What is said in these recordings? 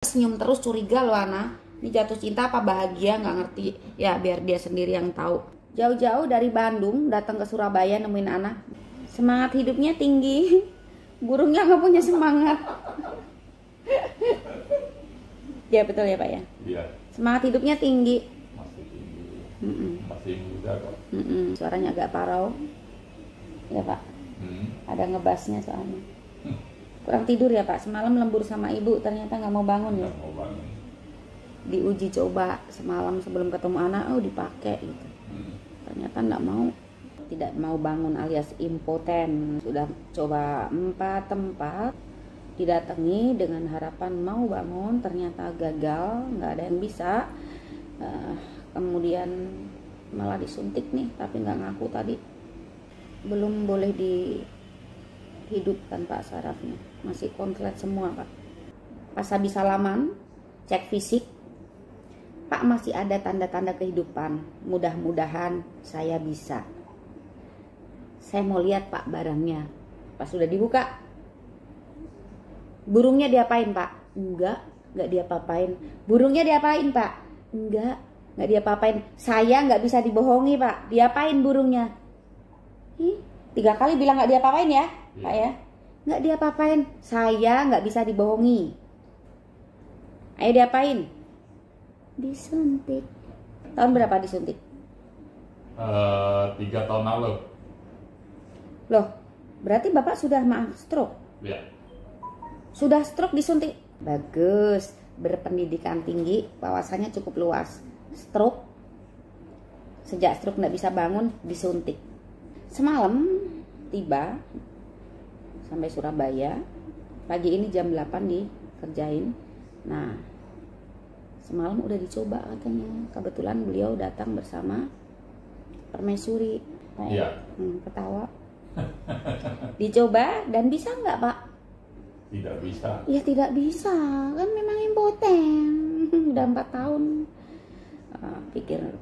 Senyum terus, curiga loh Ana. Ini jatuh cinta apa bahagia nggak ngerti. Ya biar dia sendiri yang tahu. Jauh-jauh dari Bandung datang ke Surabaya nemuin Ana. Semangat hidupnya tinggi. Burungnya nggak punya semangat. Ya betul ya Pak ya. Iya. Semangat hidupnya tinggi. Masih tinggi. Masih muda kok. Suaranya agak parau. Ya Pak. Ada ngebasnya soalnya. Kurang tidur ya Pak, semalam lembur sama ibu ternyata nggak mau bangun ya. Mau bangun. Diuji coba semalam sebelum ketemu anak, dipakai gitu. Ternyata nggak mau, tidak mau bangun alias impoten. Sudah coba 4 tempat, didatangi dengan harapan mau bangun, ternyata gagal, nggak ada yang bisa. Kemudian malah disuntik nih, tapi nggak ngaku tadi. Belum boleh dihidupkan Pak sarafnya, masih konslet semua Pak. Pas habis salaman, cek fisik, Pak masih ada tanda-tanda kehidupan. Mudah-mudahan saya bisa. Saya mau lihat Pak barangnya. Pas sudah dibuka, burungnya diapain Pak? Enggak diapa-apain. Burungnya diapain Pak? Enggak diapa-apain. Saya nggak bisa dibohongi Pak. Diapain burungnya? 3 kali bilang nggak diapa-apain ya Pak ya. Nggak diapa-apain. Saya nggak bisa dibohongi. Ayo diapain? Disuntik. Tahun berapa disuntik? 3 tahun lalu. Loh, berarti Bapak sudah stroke? Ya. Sudah stroke disuntik? Bagus, berpendidikan tinggi, wawasannya cukup luas. Stroke, sejak stroke nggak bisa bangun, disuntik. Semalam tiba sampai Surabaya, pagi ini jam 8 dikerjain. Nah, semalam udah dicoba katanya. Kebetulan beliau datang bersama permaisuri. Iya. Ketawa. Dicoba dan bisa nggak Pak? Tidak bisa. Ya tidak bisa, kan memang impoten. Udah 4 tahun.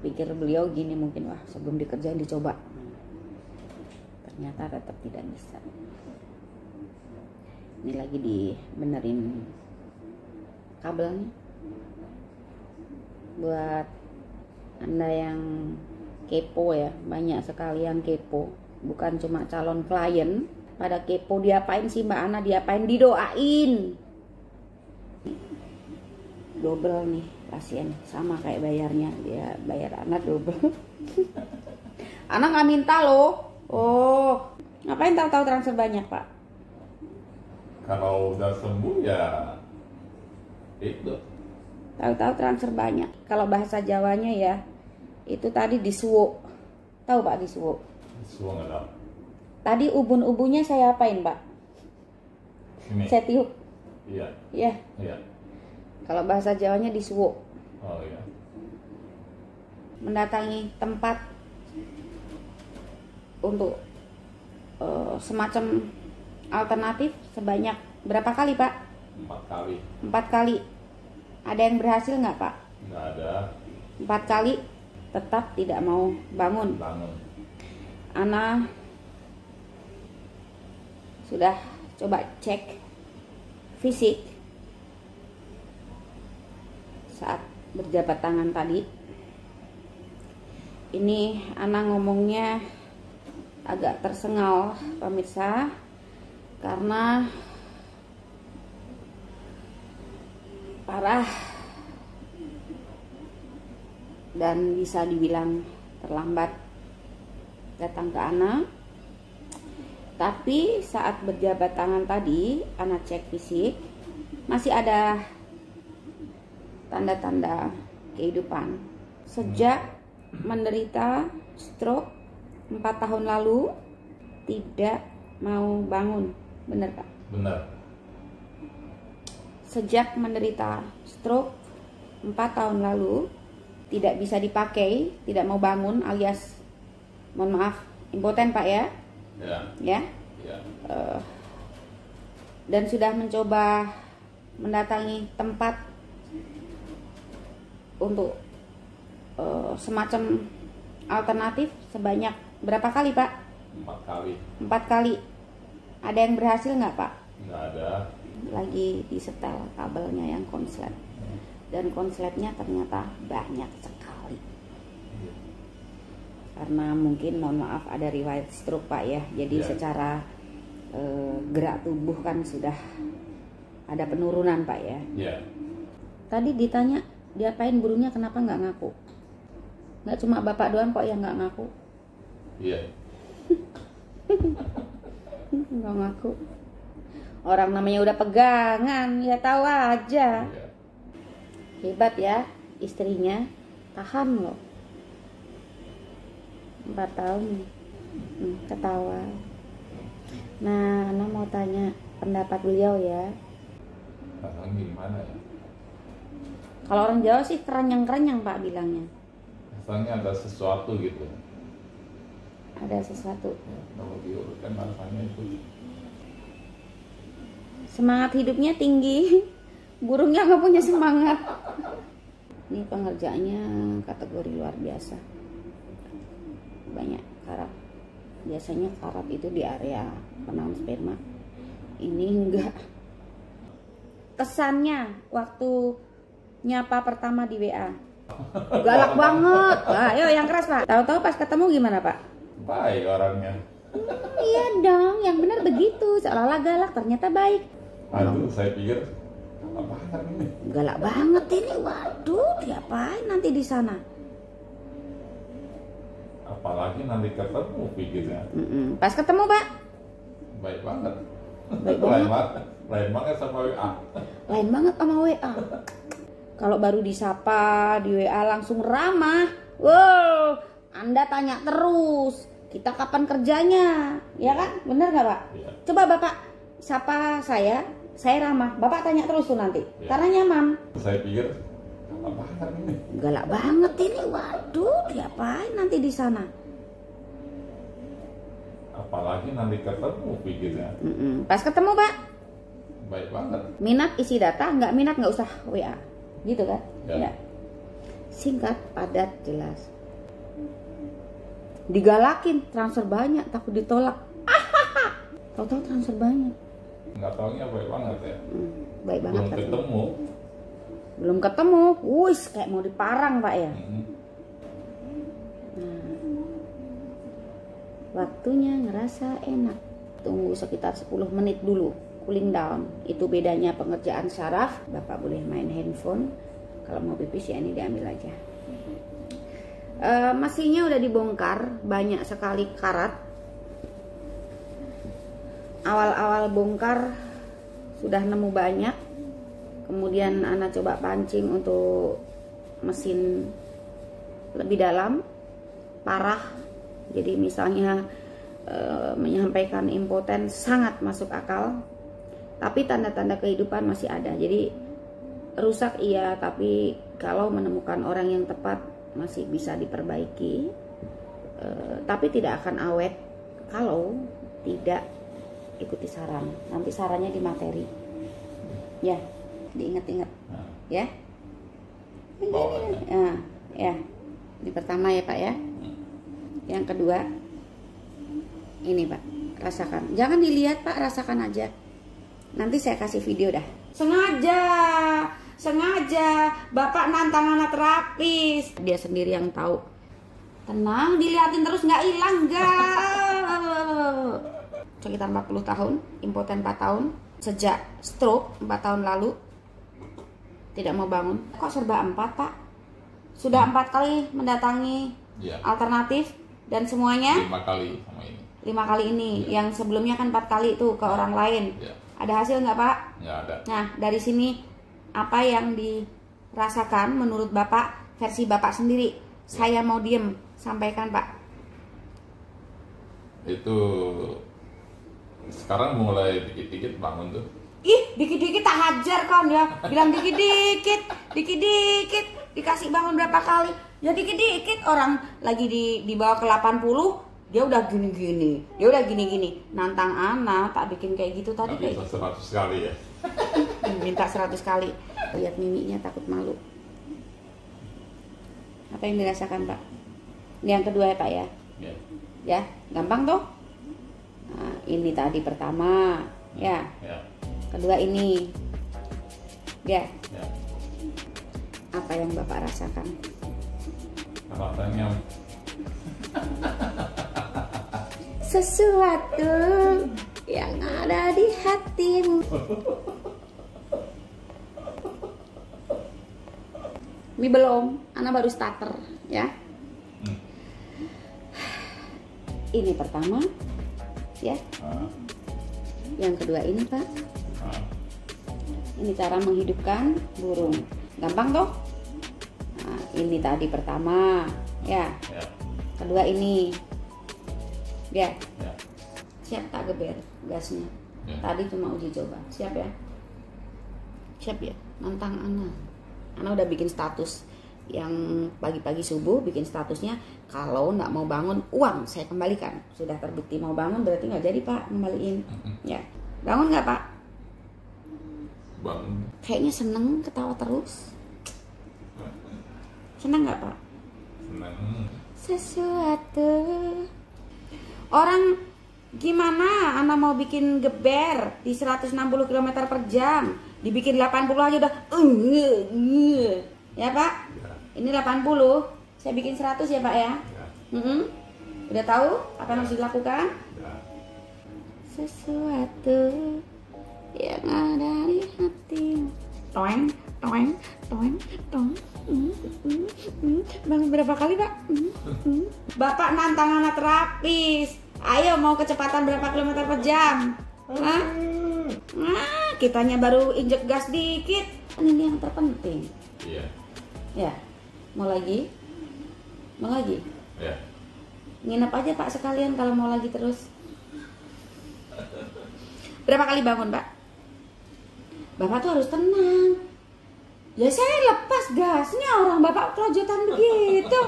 Pikir beliau gini mungkin, wah sebelum dikerjain dicoba. Ternyata tetap tidak bisa. Ini lagi dibenerin kabelnya. Buat Anda yang kepo ya, banyak sekali yang kepo. Bukan cuma calon klien, pada kepo diapain sih Mbak Ana, diapain, didoain. Double nih pasien, sama kayak bayarnya, dia bayar anak double. Anak nggak minta loh. Oh, ngapain tahu-tahu transfer banyak Pak? Kalau udah sembuh ya itu. Tahu-tahu transfer banyak. Kalau bahasa Jawanya ya, itu tadi disuwo. Tahu Pak disuwo? Semua nggak tahu. Tadi ubun-ubunnya saya apain Pak? Ini. Saya tiup. Iya. Ya. Iya. Kalau bahasa Jawanya disuwo. Oh iya. Mendatangi tempat untuk semacam alternatif sebanyak berapa kali Pak? 4 kali. 4 kali. Ada yang berhasil nggak Pak? Nggak ada. 4 kali tetap tidak mau bangun. Ana sudah coba cek fisik saat berjabat tangan tadi. Ini Ana ngomongnya agak tersengal pemirsa, karena parah dan bisa dibilang terlambat datang ke Ana. Tapi saat berjabat tangan tadi, Ana cek fisik, masih ada tanda-tanda kehidupan. Sejak menderita stroke 4 tahun lalu, tidak mau bangun. Benar Pak? Benar. Sejak menderita stroke 4 tahun lalu, tidak bisa dipakai, tidak mau bangun alias, mohon maaf, impoten Pak ya? Ya? Ya. Dan sudah mencoba mendatangi tempat untuk semacam alternatif sebanyak berapa kali Pak? 4 kali. 4 kali. Ada yang berhasil nggak Pak? Nggak ada. lagi disetel kabelnya yang konslet, dan konsletnya ternyata banyak sekali. Karena mungkin mohon maaf ada riwayat stroke Pak ya, jadi secara gerak tubuh kan sudah ada penurunan Pak ya. Tadi ditanya diapain burungnya, kenapa nggak ngaku? Nggak cuma Bapak doang kok yang nggak ngaku. Nggak ngaku. Orang namanya udah pegangan, ya tahu aja. Hebat ya, istrinya tahan loh. 4 tahun. Ketawa. Nah, Ana mau tanya pendapat beliau ya. Rasanya gimana ya? Kalau orang Jawa sih kerenyang-kerenyang Pak bilangnya. Rasanya ada sesuatu gitu. Ada sesuatu. Kalau diurutkan rasanya itu. Semangat hidupnya tinggi, burungnya nggak punya semangat. Ini pengerjaannya kategori luar biasa. Banyak karat. Biasanya karat itu di area penahan sperma. Ini enggak. Kesannya waktu nyapa pertama di WA, galak banget. Nah, ayo yang keras Pak. Tahu-tahu pas ketemu gimana Pak? Baik orangnya. Iya dong, yang benar begitu. Seolah-olah galak, ternyata baik. Aduh, saya pikir apaan ini? Galak banget ini. Waduh, diapain nanti di sana? Apalagi nanti ketemu pikirnya. Pas ketemu Pak? Baik banget. Baik banget. Lain banget sama WA. Lain banget sama WA. Kalau baru disapa di WA langsung ramah. Wow, Anda tanya terus, kita kapan kerjanya? Ya kan? Bener nggak Pak? Ya. Coba Bapak sapa saya ramah. Bapak tanya terus tuh nanti, karena nyaman. Saya pikir apaan ini? Galak banget ini. Waduh, diapain nanti di sana? Apalagi nanti ketemu pikirnya. Pas ketemu Pak? Baik banget. Minat isi data, nggak minat nggak usah WA, gitu kan? Ya. Singkat, padat, jelas. Digalakin, transfer banyak, takut ditolak. Tahu-tahu transfer banyak. Nggak taunya baik banget ya. Baik banget. Belum ketemu. Belum ketemu, wis kayak mau diparang Pak ya. Nah, waktunya ngerasa enak. Tunggu sekitar 10 menit dulu, cooling down. Itu bedanya pengerjaan syaraf. Bapak boleh main handphone. Kalau mau pipis ya ini diambil aja. Mesinnya udah dibongkar, banyak sekali karat. Awal-awal bongkar sudah nemu banyak. Kemudian Ana coba pancing untuk mesin lebih dalam, parah. Jadi misalnya menyampaikan impoten sangat masuk akal, tapi tanda-tanda kehidupan masih ada. Jadi rusak iya, tapi kalau menemukan orang yang tepat masih bisa diperbaiki. Tapi tidak akan awet kalau tidak ikuti saran. Nanti sarannya di materi. Ya, diingat-ingat. Ya. Nah, ya. Ini pertama ya Pak ya. Yang kedua, ini Pak, rasakan. Jangan dilihat Pak, rasakan aja. Nanti saya kasih video dah. Sengaja Bapak nantang anak terapis. Dia sendiri yang tahu. Tenang, dilihatin terus nggak hilang, enggak. Sekitar 40 tahun, impoten 4 tahun. Sejak stroke 4 tahun lalu, tidak mau bangun. Kok serba 4 Pak? Sudah 4 kali mendatangi alternatif dan semuanya 5 kali sama ini. 5 kali ini. Yang sebelumnya kan 4 kali tuh ke orang lain. Ada hasil nggak Pak? Nggak ada. Nah, dari sini apa yang dirasakan menurut Bapak, versi Bapak sendiri? Saya mau diem, sampaikan Pak. Itu sekarang mulai dikit-dikit bangun tuh. Ih, dikit-dikit tak hajar kan ya. Bilang dikit-dikit, dikasih bangun berapa kali? Ya dikit-dikit, orang lagi dibawa ke 80, dia udah gini-gini, dia udah gini-gini. Nantang anak tak bikin kayak gitu tadi. Tapi kayak 100 kali ya. Minta 100 kali. Lihat miminya takut malu. Apa yang dirasakan Pak? Ini yang kedua ya Pak ya. Ya, gampang tuh. Nah, ini tadi pertama, ya. kedua ini. Ya, Ya. apa yang Bapak rasakan? Rasanya Sesuatu yang ada di hatimu. Ini belum, Ana baru starter ya. Ini pertama ya. Yang kedua ini Pak. Ini cara menghidupkan burung. Gampang toh? Nah, ini tadi pertama ya. ya. Kedua ini. Ya. Ya. Siap tak geber gasnya? Ya. Tadi cuma uji coba. Siap ya? Siap ya? Nantang Ana. Ana udah bikin status yang pagi-pagi subuh, bikin statusnya kalau nggak mau bangun uang saya kembalikan. Sudah terbukti mau bangun berarti nggak jadi Pak ngembaliin. Ya. Bangun nggak Pak? Bangun. Kayaknya seneng ketawa terus. Seneng nggak Pak? Senang. Sesuatu. Orang gimana Ana mau bikin geber di 160 km per jam, dibikin 80 aja udah ya Pak. Ya. Ini 80, saya bikin 100 ya Pak ya. Ya. Udah tahu apa yang harus dilakukan? Ya. Sesuatu yang ada di hati. Toeng, toeng, toeng, toeng. Bangun berapa kali Pak? Bapak nantang anak terapis. Ayo mau kecepatan berapa kilometer per jam? Hah? Nah, kitanya baru injek gas dikit. Ini yang terpenting. Iya. Ya, mau lagi? Mau lagi? Ya. Nginep aja Pak sekalian kalau mau lagi terus. Berapa kali bangun Pak? Bapak tuh harus tenang. Ya saya lepas gasnya, orang Bapak kelojotan begitu.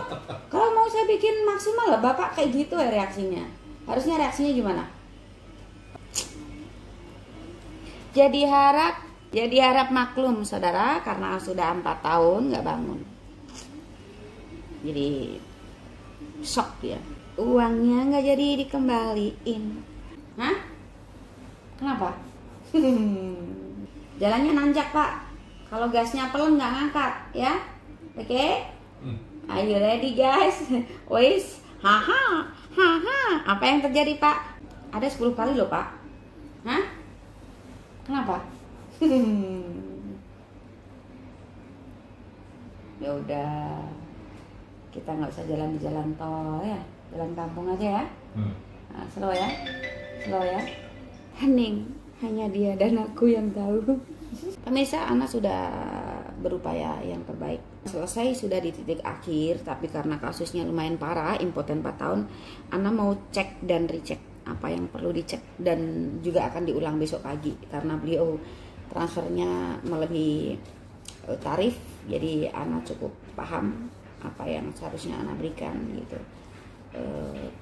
Kalau mau saya bikin maksimal lah Bapak kayak gitu ya reaksinya. Harusnya reaksinya gimana? Jadi harap maklum saudara karena sudah 4 tahun nggak bangun. Jadi shock dia. Uangnya nggak jadi dikembaliin. Hah? Kenapa? Jalannya nanjak Pak. Kalau gasnya pelan nggak ngangkat ya. Oke? Are you ready guys? Wais, haha, haha. Apa yang terjadi Pak? Ada 10 kali loh Pak. Hah? Kenapa? Ya udah, kita nggak usah jalan di jalan tol ya, jalan kampung aja ya. Nah, slow ya, slow ya. Hening, hanya dia dan aku yang tahu. Pemirsa, Ana sudah berupaya yang terbaik. Selesai sudah di titik akhir, tapi karena kasusnya lumayan parah, impoten 4 tahun, Ana mau cek dan recheck apa yang perlu dicek dan juga akan diulang besok pagi karena beliau transfernya melebihi tarif, jadi Ana cukup paham apa yang seharusnya Ana berikan gitu.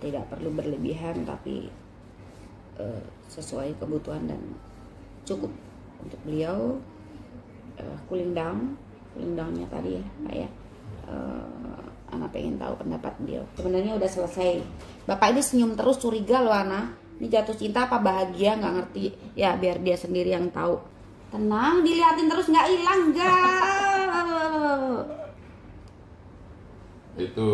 Tidak perlu berlebihan tapi sesuai kebutuhan dan cukup untuk beliau. Cooling downnya tadi ya Pak ya. Ana pengen tahu pendapat beliau. Sebenarnya udah selesai. Bapak ini senyum terus, curiga loh Ana. Ini jatuh cinta apa bahagia nggak ngerti. Ya biar dia sendiri yang tahu. Tenang, diliatin terus nggak hilang nggak. Itu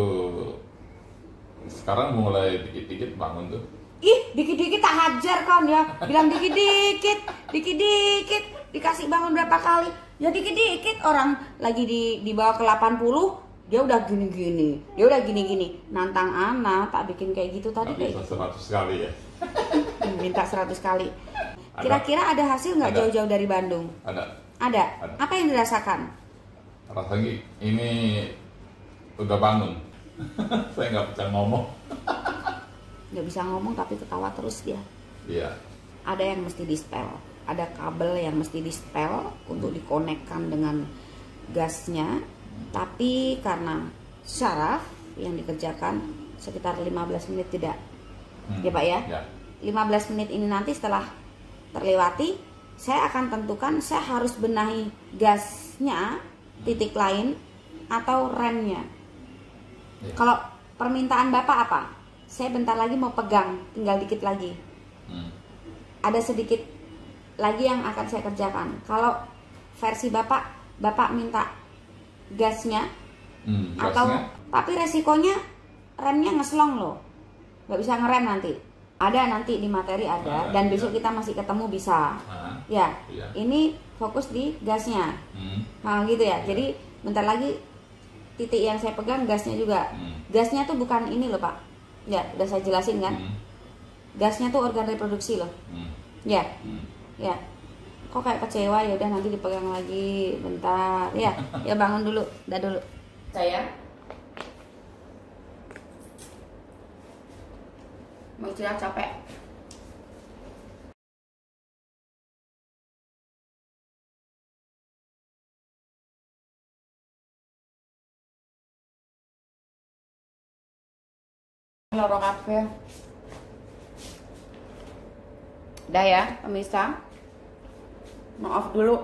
sekarang mulai dikit-dikit bangun tuh. Ih, dikit-dikit tak hajar kan ya. Bilang dikit-dikit, dikit-dikit. Dikasih bangun berapa kali? Ya dikit-dikit. Orang lagi dibawa ke 80, dia udah gini-gini. Dia udah gini-gini. Nantang Ana tak bikin kayak gitu tadi. Tapi Kayak 100 kali ya. minta 100 kali. Kira-kira ada hasil nggak jauh-jauh dari Bandung? Ada. Ada. Apa yang dirasakan? Rasanya ini udah bangun. Saya nggak bisa ngomong. Nggak bisa ngomong tapi ketawa terus dia. Iya. Ada yang mesti di-spell. Ada kabel yang mesti di-spell untuk dikonekkan dengan gasnya. Tapi karena syaraf yang dikerjakan sekitar 15 menit tidak. Ya Pak ya? Ya. 15 menit ini nanti setelah terlewati, saya akan tentukan saya harus benahi gasnya titik lain atau remnya. Ya. Kalau permintaan Bapak apa? Saya bentar lagi mau pegang, tinggal dikit lagi. Ada sedikit lagi yang akan saya kerjakan. Kalau versi bapak minta gasnya, atau tapi resikonya remnya ngeslong loh, nggak bisa ngerem nanti. Ada nanti di materi ada, dan besok kita masih ketemu bisa. Ya, ini fokus di gasnya. Nah gitu ya. Jadi bentar lagi titik yang saya pegang gasnya juga. Gasnya tuh bukan ini loh Pak. Ya, udah saya jelasin kan. Gasnya tuh organ reproduksi loh. Ya, ya. Kok kayak kecewa, ya udah nanti dipegang lagi bentar. Ya, ya bangun dulu, udah dulu. Saya mau istirahat, capek. Loro kafe. Udah ya pemirsa, maaf dulu